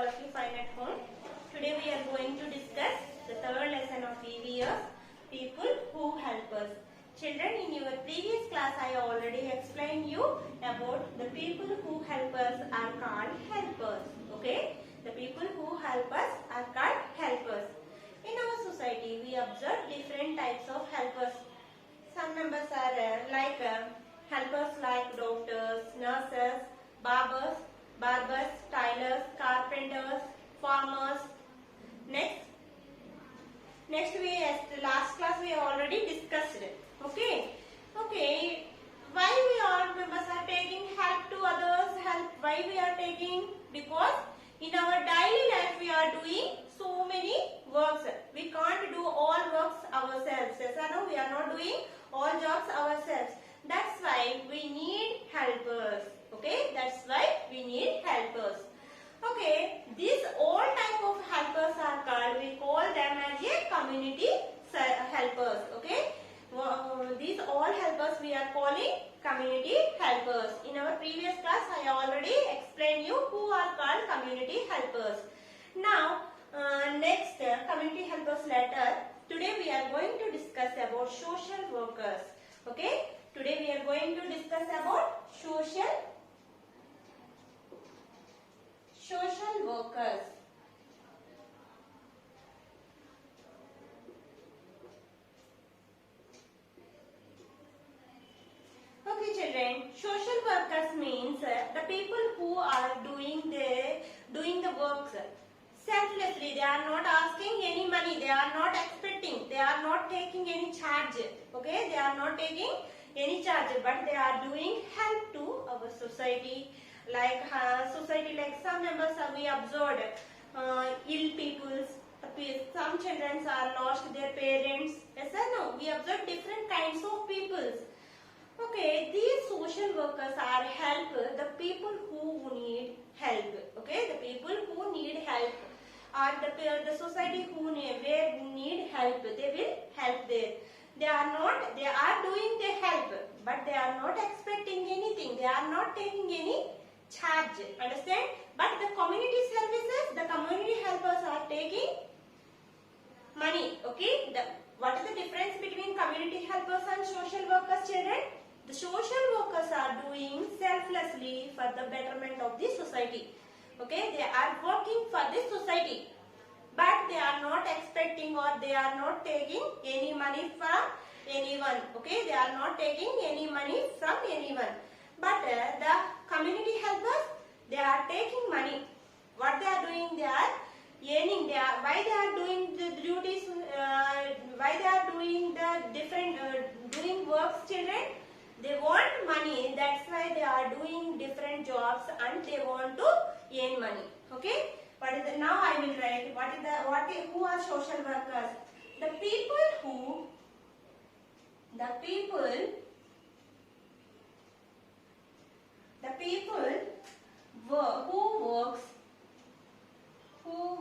all of you fine at home. Today we are going to discuss the third lesson of EVS, people who help us. Children, in your previous class I already explained you about the people who help us are called helpers. Okay? The people who help us are called helpers. In our society we observe different types of helpers. Some members are helpers like doctors, nurses, barbers, tailors, carpenters, farmers. Next last class we already discussed it. Okay. Why we all members are taking help to others? Why we are taking? Because in our daily life we are doing so many works. We can't do all works ourselves. Yes or no? We are not doing all jobs ourselves. That's why we need helpers. Okay, that's why we need helpers. Okay, these all type of helpers are called, we call them as a community helpers. Okay, these all helpers we are calling community helpers. In our previous class I already explained you who are called community helpers. Now next community helpers letter. Today we are going to discuss about social workers. Okay, today we are going to discuss about social workers. Okay children, social workers means the people who are doing the works selflessly. They are not asking any money, they are not expecting, they are not taking any charge. Okay, they are not taking any charge, but they are doing help to our society. Like some members we observed ill peoples. Some children are lost their parents. Yes or no? We observe different kinds of peoples. Okay, these social workers are help the people who need help. Okay, the people who need help or the society who need help, they will help there. They are doing the help, but they are not expecting anything. They are not taking any charge. Understand? But the community services, the community helpers are taking money. Okay? What is the difference between community helpers and social workers, children? The social workers are doing selflessly for the betterment of the society. Okay? They are working for this society, but they are not expecting or they are not taking any money from anyone. Okay? They are not taking any money from anyone. But the community helpers, they are taking money. What they are doing? They are earning. Why they are doing the duties? Why they are doing the different doing works, children? They want money. That's why they are doing different jobs and they want to earn money. Okay? Now I will write. Who are social workers? The people who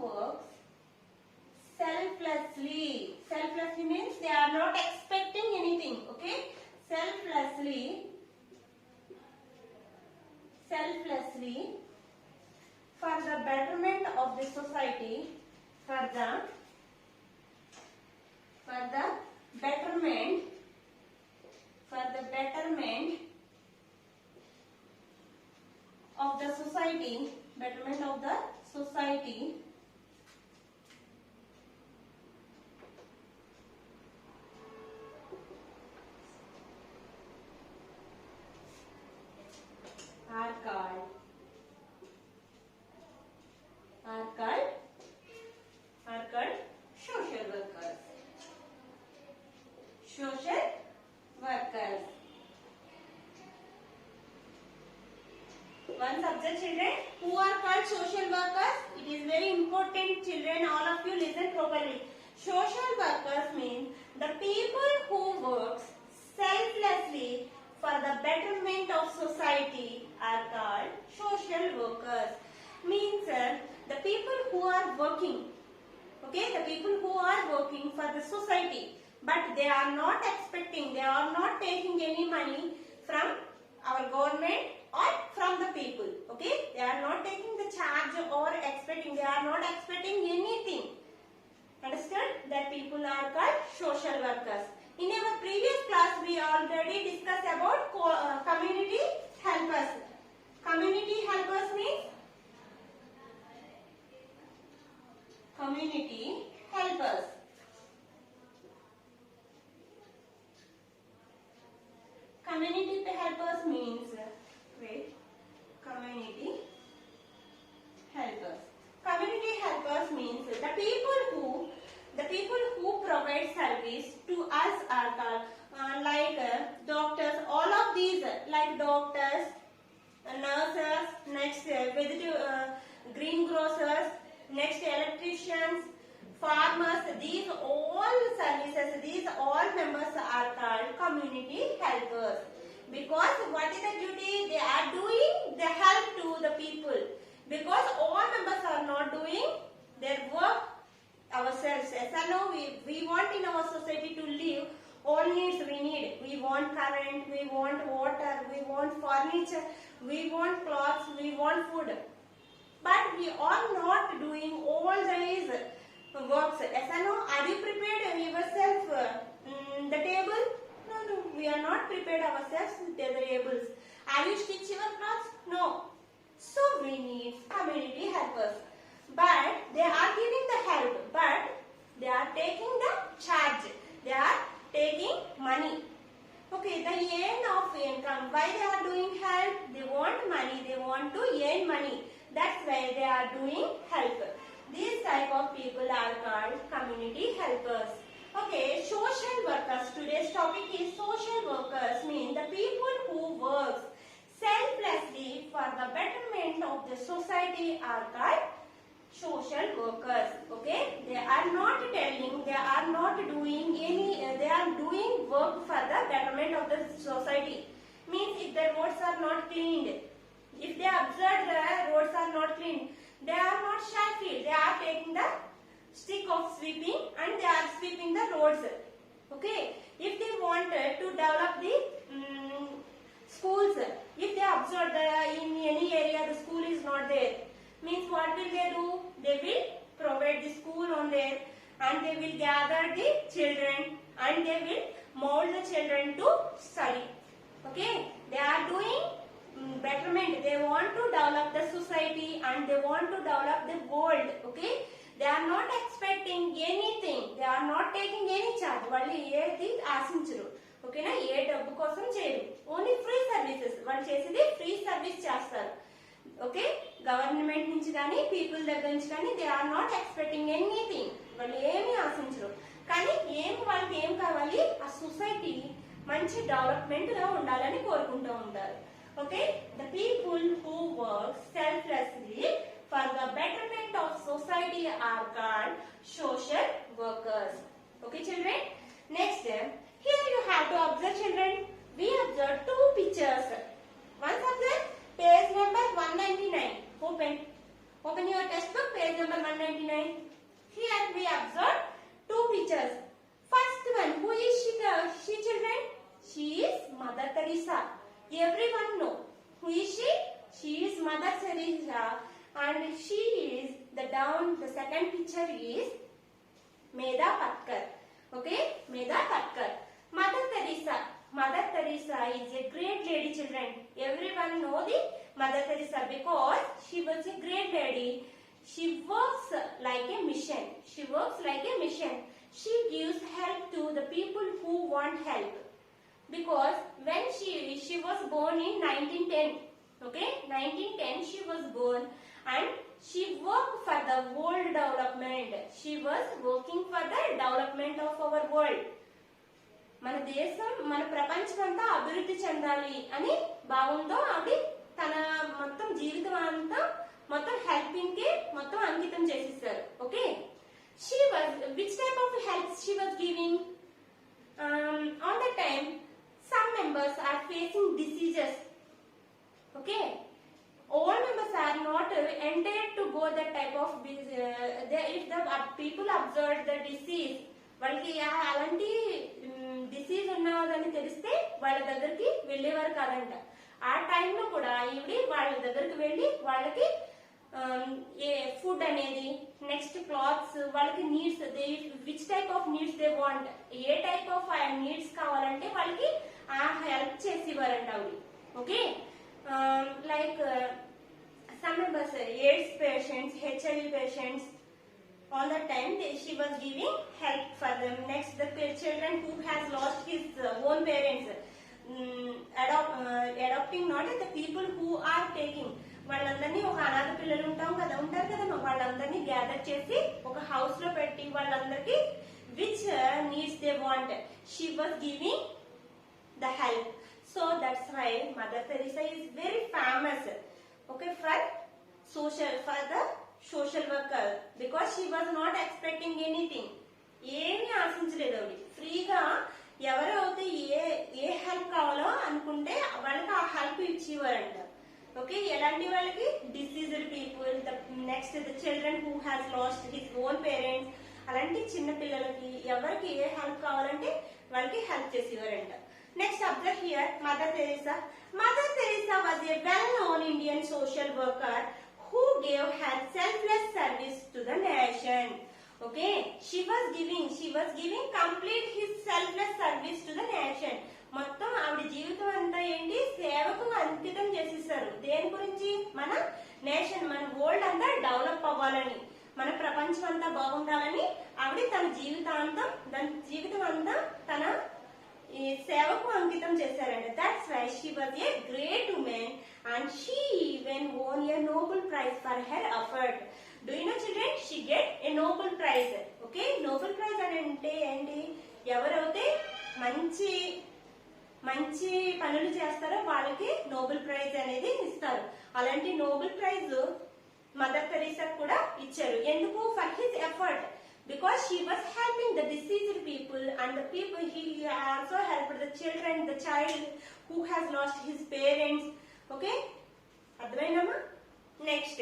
works selflessly. Selflessly means they are not expecting anything. Okay? Selflessly for the betterment of the society, for the betterment of the society, are called social workers. Social workers. One subject, children, who are called social workers. It is very important, children, all of you listen properly. Social workers mean the people who works selflessly for the betterment of society are called social workers. Means the people who are working, okay, the people who are working for the society, but they are not expecting, they are not taking any money from our government or from the people. Okay, they are not taking the charge or expecting. They are not expecting anything. Understood? That people are called social workers. In our previous class, we already discussed about community helpers. Community helpers means community helpers. Community helpers means community helpers. Community helpers means the people who provide service to us are called like doctors. All of these like doctors, nurses, next greengrocers, next electricians, farmers. These all services, these all members are called community helpers. Because what is the duty? They are doing the help to the people. Because all members are not doing their work ourselves. As I know, we want in our society to live. All needs we need. We want current, we want water, we want furniture, we want clothes, we want food. But we are not doing all these works. As I know, are you prepared yourself the table? No, we are not prepared ourselves with the tables. Are you stitch your clothes? No. So we need community helpers. But they are giving the help, but they are taking the charge. They are taking money. Okay, the end of income. Why they are doing help? They want money. They want to earn money. That's why they are doing help. These type of people are called community helpers. Okay, social workers. Today's topic is social workers, mean the people who work selflessly for the betterment of the society are called social workers. Okay, they are not telling, they are not doing any, they are doing work for the betterment of the society. Means if the roads are not cleaned, if they observe the roads are not cleaned, they are not shy. They are taking the stick of sweeping and they are sweeping the roads. Okay, if they wanted to develop the schools, if they observe that in any area the school is not there, means what will they do? They will provide the school on there and they will gather the children and they will mold the children to study. Okay, they are doing betterment. They want to develop the society and they want to develop the world. Okay, they are not expecting anything. They are not taking any charge. వాళ్ళు ఏది ఆశించరు. ఓకేనా, ఏ డబ్బు కోసం చేయరు. Only free services. వాళ్ళు చేసేది free service చేస్తారు. Okay, government నుంచి కానీ పీపుల్ దగ్గర నుంచి కానీ they are not expecting anything. వాళ్ళు ఏమీ ఆశించరు. కానీ వాళ్ళకి ఏం కావాలి? ఆ సొసైటీ మంచి డెవలప్మెంట్ గా ఉండాలని కోరుకుంటూ ఉంటారు. Okay, the people who work selflessly for the betterment of society are called social workers. Okay, children. Next, here you have to observe, children. We observe two pictures. One subject, page number 199. Open your textbook, page number 199. Here we observe two pictures. First one, who is she, children? She is Mother Teresa. Everyone know. Who is she? She is Mother Teresa. And she is the second picture is Medha Patkar. Okay, Medha Patkar. Mother Teresa is a great lady, children. Everyone know the Mother Teresa because she was a great lady. She works like a mission. She gives help to the people who want help. Because when she was born in 1910. Okay, 1910 she was born. And she worked for the world development. She was working for the development of our world. మన దేశం, మన ప్రపంచం అంతా అభివృద్ధి చెందాలి అని భావంతో ఆవిడ తన మొత్తం జీవితం అంతా మొత్తం హెల్పింగ్ కి మొత్తం అంకితం చేసేసారు. Okay, she was, which type of help she was giving? On that time some members are facing diseases. Okay, all members are not entitled to go that type of if the people observe the disease, వాళ్ళకి అలాంటి disease ఉన్నదని తెలిస్తే వాళ్ళ దగ్గరికి వెళ్ళేవారు కాదంట. ఆ టైంలో కూడా ఈవిడ వాళ్ళ దగ్గరికి వెళ్ళి వాళ్ళకి అనేది, నెక్స్ట్ క్లాత్స్, వాళ్ళకి needs, which type of needs they want, A type of needs కావాలంటే వాళ్ళకి ఆ హెల్ప్ చేసి ఇవ్వారంట ఆవిడ. Okay, like some members, AIDS patients, HIV patients, all the time she was giving help for them. Next, the children who has lost his own parents, adopting, not the people who are taking, వాళ్ళందరినీ ఒక అనాథ పిల్లలు ఉంటారు కదా వాళ్ళందరినీ gather చేసి ఒక house లో పెట్టి వాళ్ళందరికీ which needs they want she was giving the help. So that's why Mother Teresa is very famous, okay, for the social worker, because she was not expecting anything. ఏమీ ఆశించలేదు ఆవిడ, ఫ్రీగా ఎవరైతే ఏ హెల్ప్ కావాలో అనుకుంటే వాళ్ళకి ఆ హెల్ప్ ఇచ్చేవారంట. ఓకే, ఎలాంటి వాళ్ళకి? Deceased people, next the children who has lost his own parents, అలాంటి చిన్న పిల్లలకి ఎవరికి ఏ హెల్ప్ కావాలంటే వాళ్ళకి హెల్ప్ చేసేవారంట. Next, observe here Mother Teresa. Mother Teresa was a well-known Indian social worker who gave her selfless service to the nation. Okay, she was giving complete his selfless service to the nation. మొత్తం ఆవిడ జీవితం అంతా ఏంటి? సేవకు అంకితం చేసేసారు. దేని గురించి? మన నేషన్, మన వరల్డ్ అంతా డెవలప్ అవ్వాలని, మన ప్రపంచం అంతా బాగుండాలని ఆవిడ తన జీవితం అంతా తన ఈ సేవకు అంకితం చేశారంట. That's why she was a great women and she even won a Nobel Prize for her effort. Do you know children? She get a Nobel Prize. Okay, Nobel Prize అంటే ఏంటి? ఎవరైతే మంచి పనులు చేస్తారో వాళ్ళకి నోబెల్ ప్రైజ్ అనేది ఇస్తారు. అలాంటి నోబెల్ ప్రైజ్ మదర్ తెరీసా కూడా ఇచ్చారు. ఎందుకు? For his effort, because she was helping the diseased people and the people. He also helped the children, the child who has lost his parents. Okay, advainama. Next,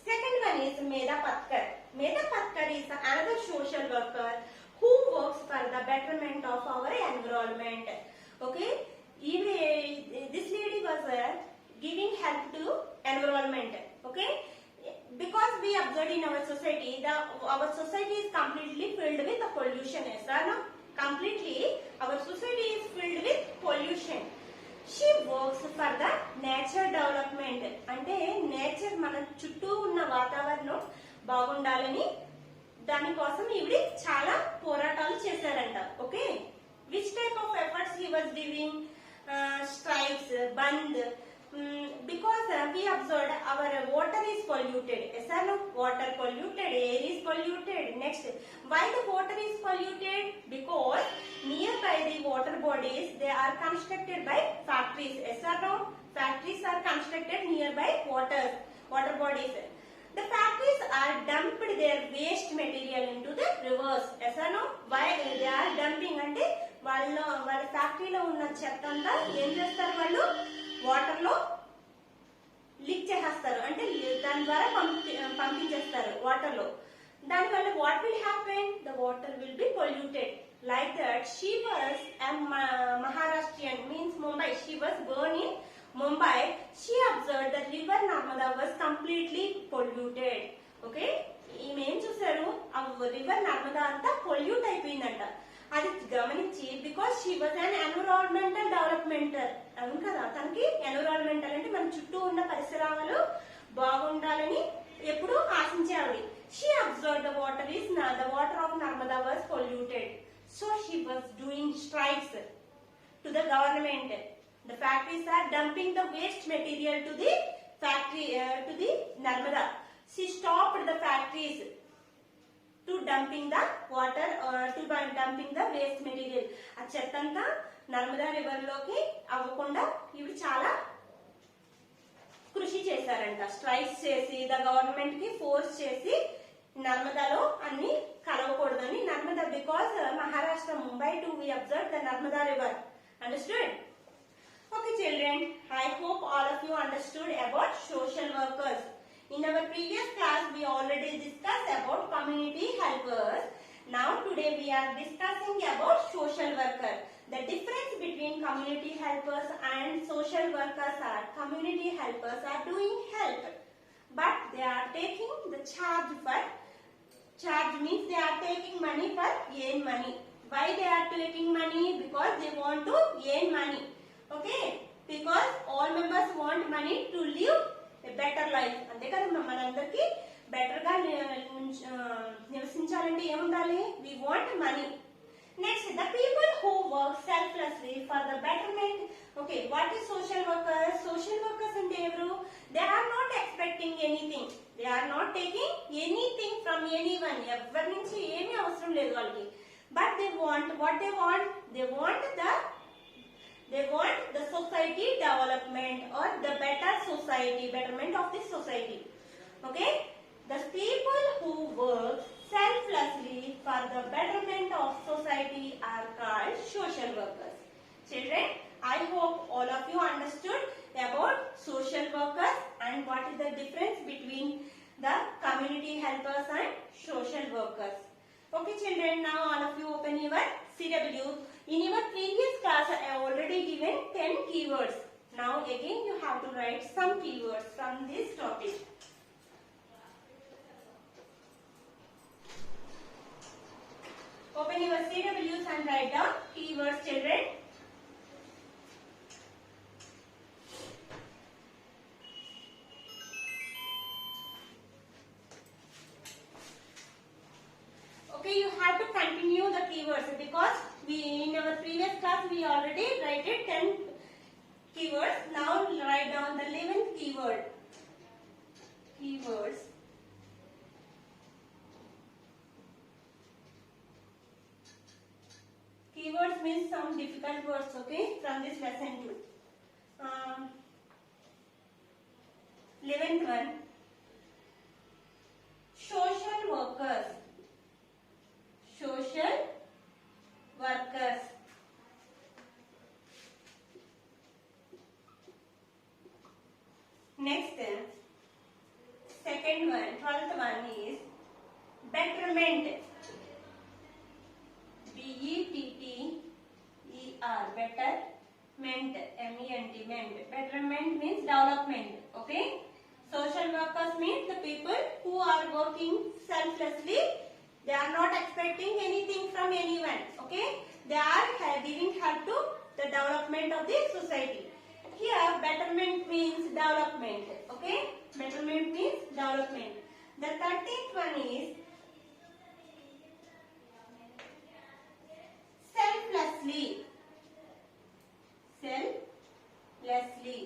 second one is Medha Patkar. Medha Patkar is another social worker who works for the betterment of our environment. Okay, this lady was giving help to environment. Okay, because we observed in our society, our society is completely filled with the pollution. Yes or no? Completely, our society is filled with pollution. She works for the nature development. అంటే nature, మన చుట్టూ ఉన్న వాతావరణం బాగుండాలని దానికోసం ఈవిడ చాలా పోరాటాలు చేశారంట. Okay, which type of efforts he was giving? Strikes, bandh, because we observed our water is polluted. Yes or no? Water polluted, air is polluted. Next, why the water is polluted? Because nearby the water bodies, they are constructed by factories. Yes or no? Factories are constructed nearby water bodies. The factories are dumped their waste material into the rivers. Yes or no? Why they are dumping? అంటే వాళ్ళ ఫ్యాక్టరీలో ఉన్న చెత్త అంతా ఏం చేస్తారు? వాళ్ళు water లో లీక్ చేసేస్తారు, అంటే దాని ద్వారా పంపించేస్తారు వాటర్ లో. దానివల్ల what will happen? The water will be polluted. Like that she was Maharashtrian, means Mumbai. She was born in Mumbai. She observed that river Narmada was completely polluted. Okay, ఈమె ఏం చూసారు? ఆ రివర్ నర్మదా అంతా pollute అయిపోయిందంట. అది గమనించి, because she was an environmental developmenter, అవును కదా, తనకి ఎన్విరాన్మెంటల్ అంటే మన చుట్టూ ఉన్న పరిసరాలు బాగుండాలని ఎప్పుడు ఆశించే ఆవిడ. She observe the water of Narmada was polluted. So she was doing strikes to the government. The factories are dumping the waste material to the factory, to the Narmada. She stopped the factories to dumping the water, to dumping the waste material. ఆ చెత్తంతా Narmada river లోకి అవ్వకుండా ఇవి చాలా కృషి చేశారంట. Strikes చేసి the government కి ఫోర్స్ చేసి నర్మదాలో అన్ని కలవకూడదని. Narmada, because Maharashtra, Mumbai too we observed the Narmada river. Understood? Okay children, I hope all of you understood about social workers. In our previous class we already discussed about community helpers. Now today we are discussing about social worker. The difference between community helpers and social workers are, community helpers are doing help, but they are taking the charge means they are taking money for earn money. Why they are taking money? Because they want to earn money. Okay, because all members want money to live a better life. అంతే కదా మనందరికీ better గా నివసించాలంటే ఏముండాలి? We want money. Next, the people who work selflessly for the betterment. Okay, what is social workers? Social workers ante evaru? They are not expecting anything. They are not taking anything from anyone. Evar nunchi emi avasaram ledhu vallaki. But they want what they want? They want the society development or the better society, betterment of this society. Okay, the people who work selflessly for the betterment of society are called social workers. Children, I hope all of you understood about social workers and what is the difference between the community helpers and social workers. Okay children, now all of you open your CW. In your previous class I have already given 10 keywords. Now again you have to write some keywords from this topic. Open your CWs and write down keywords, children. Okay, you have to continue the keywords because in our previous class we already write 10 keywords. Now write down the 11th keyword. Keywords. Keywords means some difficult words, okay, from this lesson too. 11th one, social workers. Social workers. Next, second one, 12th one is betterment. B-E-T-T-E-R, betterment, M-E-N-T, ment. Betterment means development, okay? Social workers means the people who are working selflessly. They are not expecting anything from anyone, okay? They are giving help to the development of the society. Here, betterment means development, okay? Betterment means development. The 13th one is selflessly. Selflessly.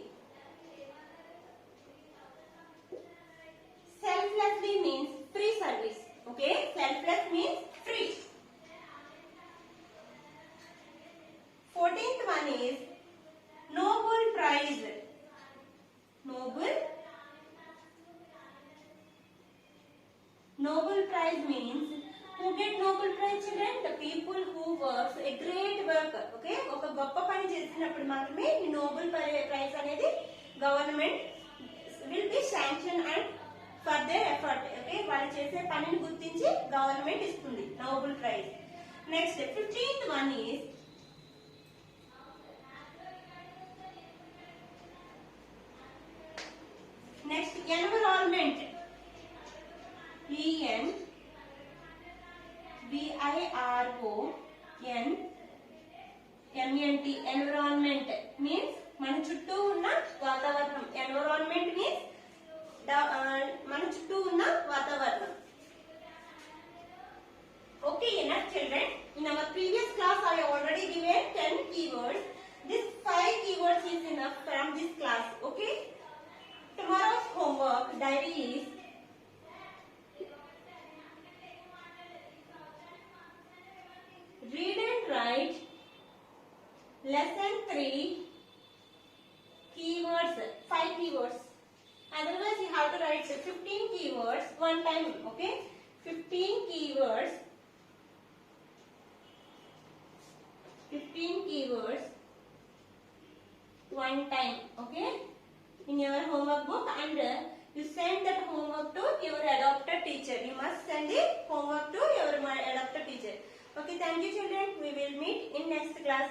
Selflessly means free service. Okay, selfless means free. 14th one is Nobel Prize. Nobel Prize means who get Nobel Prize, children? The people who works a great work. Okay, oka goppa pani chesinappudu maatrame ee Nobel Prize anedi government will be sanctioned and for their effort. Okay, వాళ్ళు చేసే పనిని గుర్తించి government ఇస్తుంది Nobel prize. Next 15th one is next environment. ENVIRONMENT. Environment means మన చుట్టూ ఉన్న వాతావరణం. Environment means మన చుట్టూ ఉన్న వాతావరణం. Okay, enough children. In our previous class I already given 10 keywords. This 5 keywords is enough from this class. Okay. Tomorrow's homework diary is read and write lesson 3 keywords, 5 keywords. Otherwise you have to write 15 keywords one time. Okay, 15 keywords one time. Okay, in your homework book, and you send that homework to your adopted teacher. You must send the homework to your adopted teacher. Okay, thank you children. We will meet in next class.